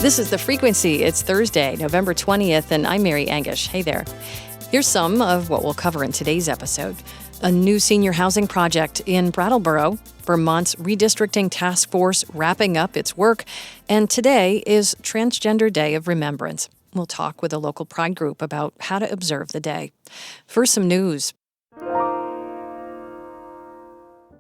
This is The Frequency. It's Thursday, November 20th, and I'm Mary Angish. Hey there. Here's some of what we'll cover in today's episode. A new senior housing project in Brattleboro, Vermont's redistricting task force wrapping up its work, and today is Transgender Day of Remembrance. We'll talk with a local pride group about how to observe the day. First, some news.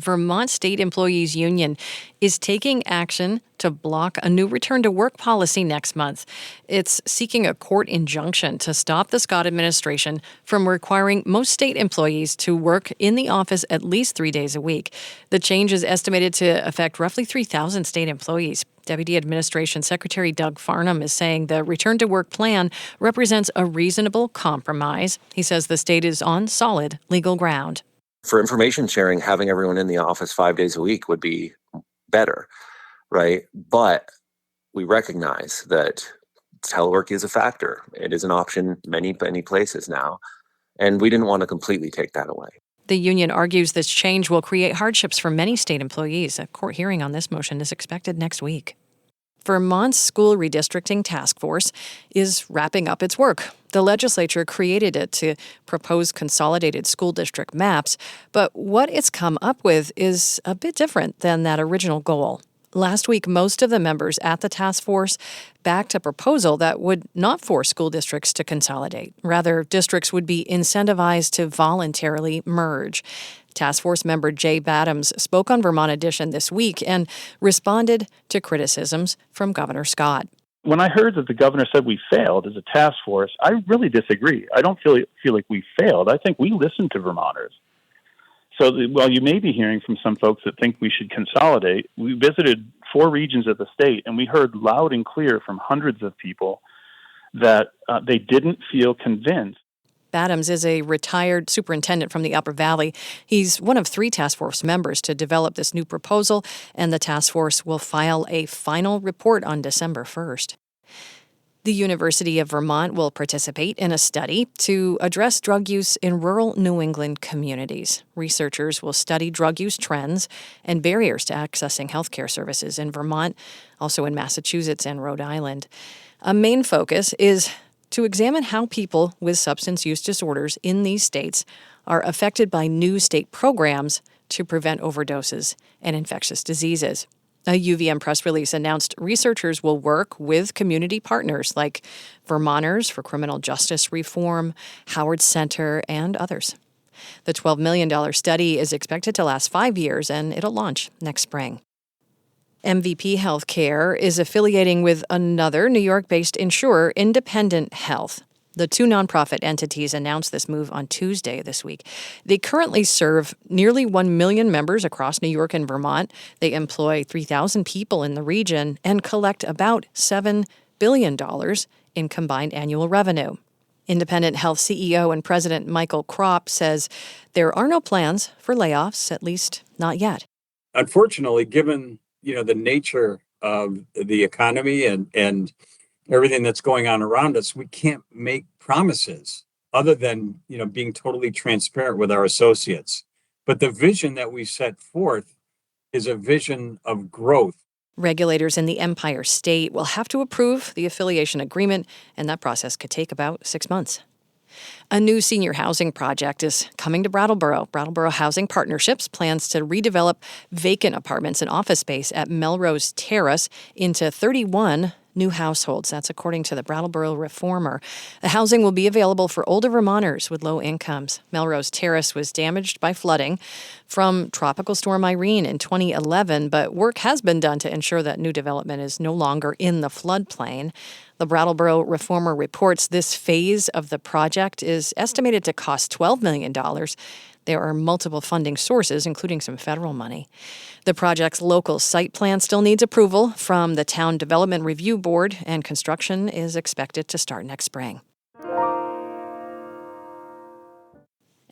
Vermont State Employees Union is taking action to block a new return-to-work policy next month. It's seeking a court injunction to stop the Scott administration from requiring most state employees to work in the office at least 3 days a week. The change is estimated to affect roughly 3,000 state employees. Deputy Administration Secretary Doug Farnham is saying the return-to-work plan represents a reasonable compromise. He says the state is on solid legal ground. For information sharing, having everyone in the office 5 days a week would be better, right? But we recognize that telework is a factor. It is an option many places now, and we didn't want to completely take that away. The union argues this change will create hardships for many state employees. A court hearing on this motion is expected next week. Vermont's school redistricting task force is wrapping up its work. The legislature created it to propose consolidated school district maps, but what it's come up with is a bit different than that original goal. Last week, most of the members at the task force backed a proposal that would not force school districts to consolidate. Rather, districts would be incentivized to voluntarily merge. Task Force member Jay Brattleboro spoke on Vermont Edition this week and responded to criticisms from Governor Scott. When I heard that the governor said we failed as a task force, I really disagree. I don't feel like we failed. I think we listened to Vermonters. So while you may be hearing from some folks that think we should consolidate, we visited 4 regions of the state, and we heard loud and clear from hundreds of people that they didn't feel convinced. Brattleboro is a retired superintendent from the Upper Valley. He's one of 3 task force members to develop this new proposal, and the task force will file a final report on December 1st. The University of Vermont will participate in a study to address drug use in rural New England communities. Researchers will study drug use trends and barriers to accessing healthcare services in Vermont, also in Massachusetts and Rhode Island. A main focus is to examine how people with substance use disorders in these states are affected by new state programs to prevent overdoses and infectious diseases. A UVM press release announced researchers will work with community partners like Vermonters for Criminal Justice Reform, Howard Center, and others. The $12 million study is expected to last 5 years, and it'll launch next spring. MVP Healthcare is affiliating with another New York-based insurer, Independent Health. The 2 nonprofit entities announced this move on Tuesday this week. They currently serve nearly 1 million members across New York and Vermont. They employ 3,000 people in the region and collect about $7 billion in combined annual revenue. Independent Health CEO and President Michael Kropp says there are no plans for layoffs, at least not yet. Unfortunately, given the nature of the economy and everything that's going on around us, we can't make promises other than, being totally transparent with our associates. But the vision that we set forth is a vision of growth. Regulators in the Empire State will have to approve the affiliation agreement, and that process could take about 6 months. A new senior housing project is coming to Brattleboro. Brattleboro Housing Partnerships plans to redevelop vacant apartments and office space at Melrose Terrace into 31 new households. That's according to the Brattleboro Reformer. The housing will be available for older Vermonters with low incomes. Melrose Terrace was damaged by flooding from Tropical Storm Irene in 2011, but work has been done to ensure that new development is no longer in the floodplain. The Brattleboro Reformer reports this phase of the project is estimated to cost $12 million. There are multiple funding sources, including some federal money. The project's local site plan still needs approval from the Town Development Review Board, and construction is expected to start next spring.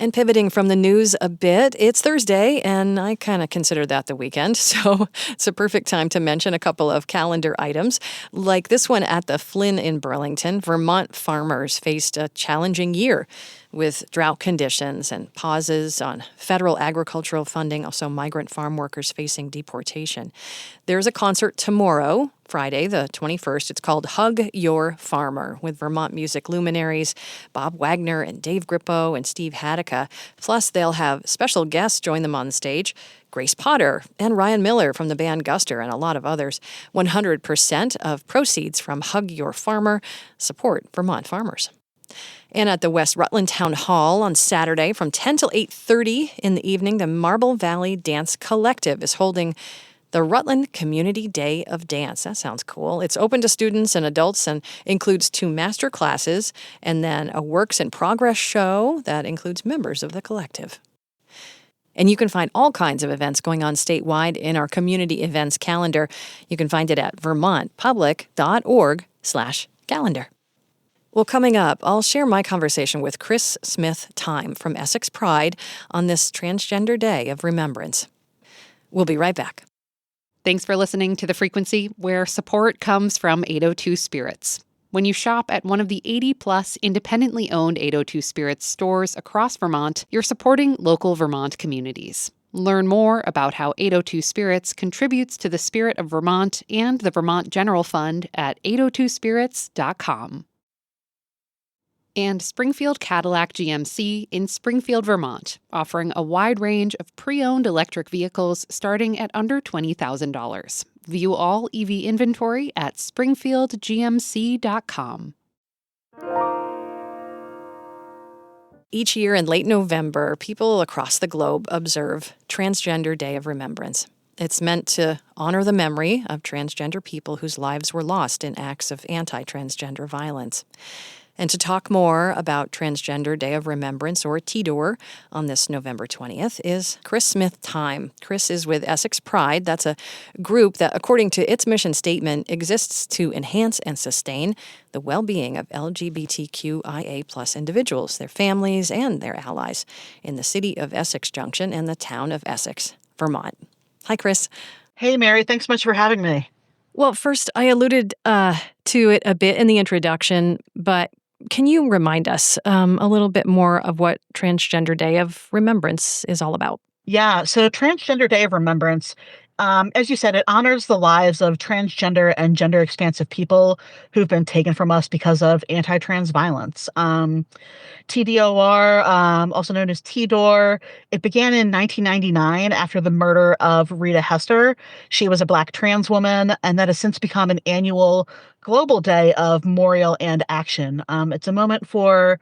And pivoting from the news a bit, it's Thursday, and I kind of consider that the weekend, so it's a perfect time to mention a couple of calendar items. Like this one at the Flynn in Burlington, Vermont farmers faced a challenging year with drought conditions and pauses on federal agricultural funding, also migrant farm workers facing deportation. There's a concert tomorrow Friday, the 21st. It's called Hug Your Farmer with Vermont music luminaries Bob Wagner and Dave Grippo and Steve Hadika. Plus, they'll have special guests join them on stage. Grace Potter and Ryan Miller from the band Guster and a lot of others. 100% of proceeds from Hug Your Farmer support Vermont farmers. And at the West Rutland Town Hall on Saturday from 10 till 8:30 in the evening, the Marble Valley Dance Collective is holding the Rutland Community Day of Dance. That sounds cool. It's open to students and adults and includes 2 master classes and then a works in progress show that includes members of the collective. And you can find all kinds of events going on statewide in our community events calendar. You can find it at vermontpublic.org/calendar. Well, coming up, I'll share my conversation with Chris Smith-Time from Essex Pride on this Transgender Day of Remembrance. We'll be right back. Thanks for listening to The Frequency, where support comes from 802 Spirits. When you shop at one of the 80-plus independently owned 802 Spirits stores across Vermont, you're supporting local Vermont communities. Learn more about how 802 Spirits contributes to the spirit of Vermont and the Vermont General Fund at 802spirits.com. And Springfield Cadillac GMC in Springfield, Vermont, offering a wide range of pre-owned electric vehicles starting at under $20,000. View all EV inventory at springfieldgmc.com. Each year in late November, people across the globe observe Transgender Day of Remembrance. It's meant to honor the memory of transgender people whose lives were lost in acts of anti-transgender violence. And to talk more about Transgender Day of Remembrance, or TDOR, on this November 20th is Chris Smith-Time. Chris is with Essex Pride. That's a group that, according to its mission statement, exists to enhance and sustain the well-being of LGBTQIA+ individuals, their families, and their allies in the city of Essex Junction and the town of Essex, Vermont. Hi, Chris. Hey, Mary. Thanks so much for having me. Well, first, I alluded to it a bit in the introduction, but can you remind us a little bit more of what Transgender Day of Remembrance is all about? Yeah, so Transgender Day of Remembrance, as you said, it honors the lives of transgender and gender expansive people who've been taken from us because of anti-trans violence. TDOR, also known as TDOR, it began in 1999 after the murder of Rita Hester. She was a Black trans woman, and that has since become an annual global day of memorial and action. It's a moment for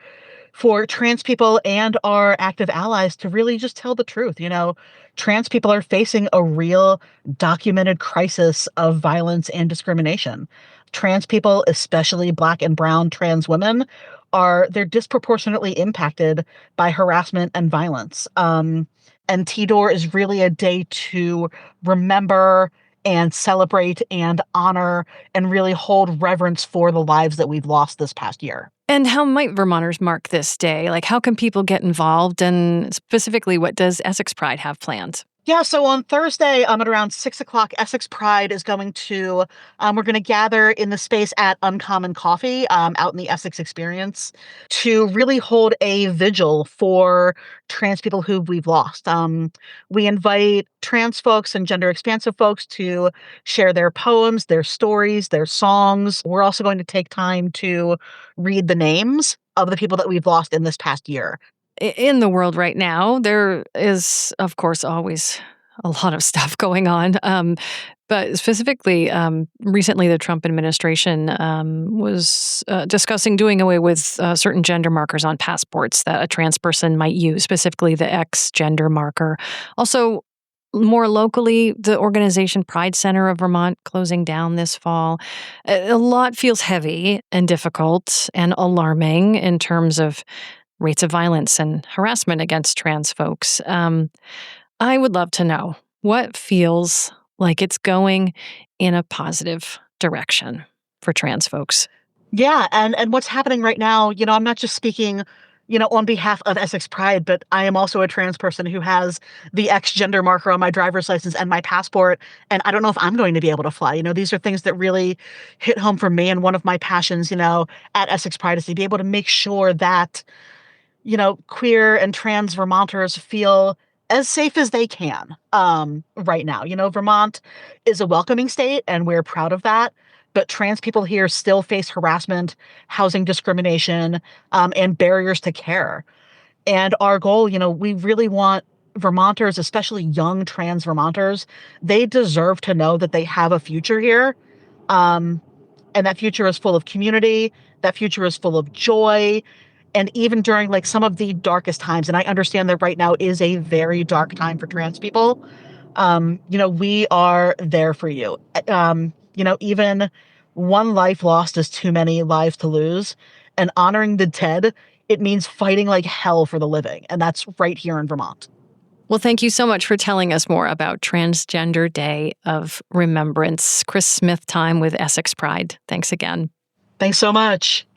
trans people and our active allies to really just tell the truth. You know, trans people are facing a real documented crisis of violence and discrimination. Trans people, especially Black and brown trans women, they're disproportionately impacted by harassment and violence. And TDOR is really a day to remember and celebrate and honor and really hold reverence for the lives that we've lost this past year. And how might Vermonters mark this day? Like, how can people get involved? And specifically, what does Essex Pride have planned? Yeah, so on Thursday, at around 6 o'clock, Essex Pride is going to, we're going to gather in the space at Uncommon Coffee out in the Essex Experience to really hold a vigil for trans people who we've lost. We invite trans folks and gender expansive folks to share their poems, their stories, their songs. We're also going to take time to read the names of the people that we've lost in this past year. In the world right now, there is, of course, always a lot of stuff going on. But specifically, recently the Trump administration was discussing doing away with certain gender markers on passports that a trans person might use, specifically the X gender marker. Also, more locally, the organization Pride Center of Vermont closing down this fall. A lot feels heavy and difficult and alarming in terms of rates of violence and harassment against trans folks. I would love to know what feels like it's going in a positive direction for trans folks. Yeah, and what's happening right now, you know, I'm not just speaking, you know, on behalf of Essex Pride, but I am also a trans person who has the X gender marker on my driver's license and my passport, and I don't know if I'm going to be able to fly. You know, these are things that really hit home for me, and one of my passions, you know, at Essex Pride is to be able to make sure that, you know, queer and trans Vermonters feel as safe as they can right now. Vermont is a welcoming state, and we're proud of that. But trans people here still face harassment, housing discrimination, and barriers to care. And our goal, we really want Vermonters, especially young trans Vermonters, they deserve to know that they have a future here. And that future is full of community. That future is full of joy. And even during like some of the darkest times, and I understand that right now is a very dark time for trans people, we are there for you. Even one life lost is too many lives to lose. And honoring the dead, it means fighting like hell for the living. And that's right here in Vermont. Well, thank you so much for telling us more about Transgender Day of Remembrance. Chris Smith time with Essex Pride. Thanks again. Thanks so much.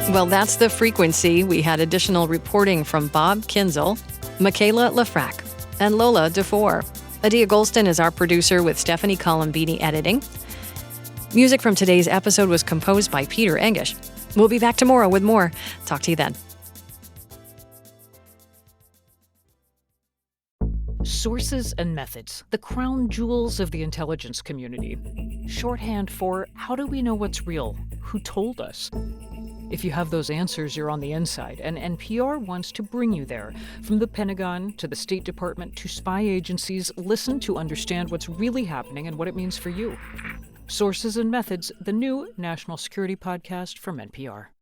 Well, that's The Frequency. We had additional reporting from Bob Kinzel, Michaela Lafrac, and Lola DeFore. Adia Golston is our producer with Stephanie Colombini editing. Music from today's episode was composed by Peter Engish. We'll be back tomorrow with more. Talk to you then. Sources and methods, the crown jewels of the intelligence community. Shorthand for how do we know what's real? Who told us? If you have those answers, you're on the inside, and NPR wants to bring you there. From the Pentagon to the State Department to spy agencies, listen to understand what's really happening and what it means for you. Sources and Methods, the new national security podcast from NPR.